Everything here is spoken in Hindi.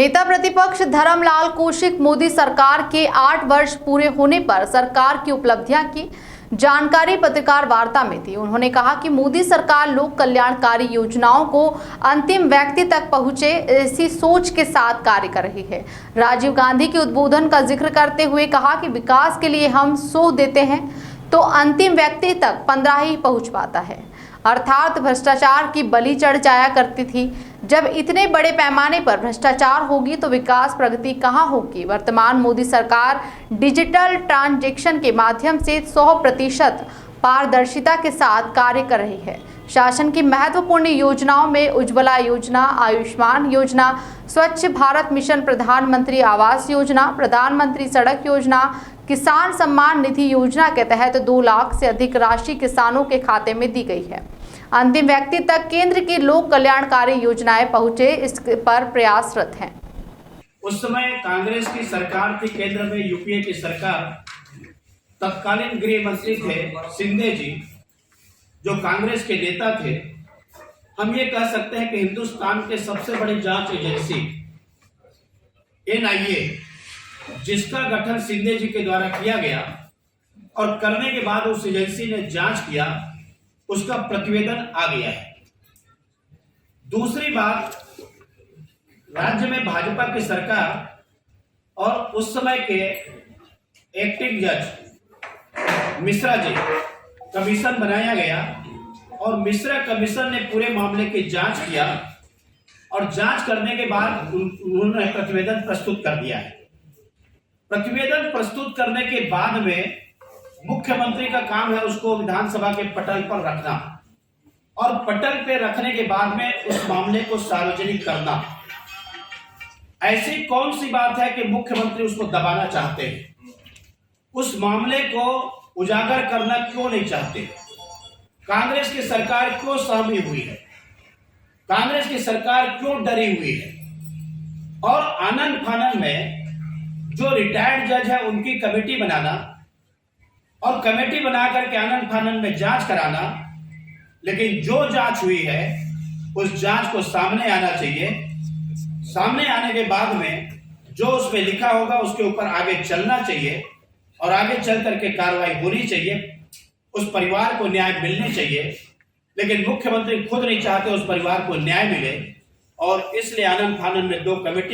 नेता प्रतिपक्ष धर्मलाल कौशिक मोदी सरकार के 8 वर्ष पूरे होने पर सरकार की उपलब्धियां की जानकारी पत्रकार वार्ता में दी। उन्होंने कहा कि मोदी सरकार लोक कल्याणकारी योजनाओं को अंतिम व्यक्ति तक पहुंचे ऐसी सोच के साथ कार्य कर रही है। राजीव गांधी के उद्बोधन का जिक्र करते हुए कहा कि विकास के लिए हम 100 देते हैं तो अंतिम व्यक्ति तक 15 ही पहुंच पाता है, अर्थात भ्रष्टाचार की बलि चढ़ जाया करती थी। जब इतने बड़े पैमाने पर भ्रष्टाचार होगी तो विकास प्रगति कहां होगी। वर्तमान मोदी सरकार डिजिटल ट्रांजैक्शन के माध्यम से 100% पारदर्शिता के साथ कार्य कर रही है। शासन की महत्वपूर्ण योजनाओं में उज्ज्वला योजना, आयुष्मान योजना, स्वच्छ भारत मिशन, प्रधानमंत्री आवास योजना, प्रधानमंत्री सड़क योजना, किसान सम्मान निधि योजना के तहत 2 लाख से अधिक राशि किसानों के खाते में दी गई है। अंतिम व्यक्ति तक केंद्र की लोक कल्याणकारी योजनाएं पहुंचे, इस पर प्रयासरत हैं। उस समय कांग्रेस की सरकार थी, केंद्र में यूपीए की सरकार। तत्कालीन गृह मंत्री थे शिंदे जी, जो कांग्रेस के नेता थे। हम ये कह सकते हैं कि हिंदुस्तान के सबसे बड़ी जांच एजेंसी NIA, जिसका गठन शिंदे जी के द्वारा किया गया और करने के बाद उस एजेंसी ने जांच किया, उसका प्रतिवेदन आ गया है। दूसरी बात, राज्य में भाजपा की सरकार और उस समय के एक्टिंग जज मिश्रा जी कमीशन बनाया गया और मिश्रा कमीशन ने पूरे मामले की जांच किया और जांच करने के बाद उन्होंने प्रतिवेदन प्रस्तुत कर दिया है। प्रतिवेदन प्रस्तुत करने के बाद में मुख्यमंत्री का काम है उसको विधानसभा के पटल पर रखना और पटल पे रखने के बाद में उस मामले को सार्वजनिक करना। ऐसी कौन सी बात है कि मुख्यमंत्री उसको दबाना चाहते हैं? उस मामले को उजागर करना क्यों नहीं चाहते? कांग्रेस की सरकार क्यों सहमी हुई है? कांग्रेस की सरकार क्यों डरी हुई है? और आनन फानन में जो रिटायर्ड जज है उनकी कमेटी बनाना और कमेटी बना करके आनन फानन में जांच कराना, लेकिन जो जांच हुई है उस जांच को सामने आना चाहिए। सामने आने के बाद में जो उसमें लिखा होगा उसके ऊपर आगे चलना चाहिए और आगे चल करके कार्रवाई होनी चाहिए। उस परिवार को न्याय मिलने चाहिए, लेकिन मुख्यमंत्री खुद नहीं चाहते उस परिवार को न्याय मिले और इसलिए आनन फानन में 2 कमेटी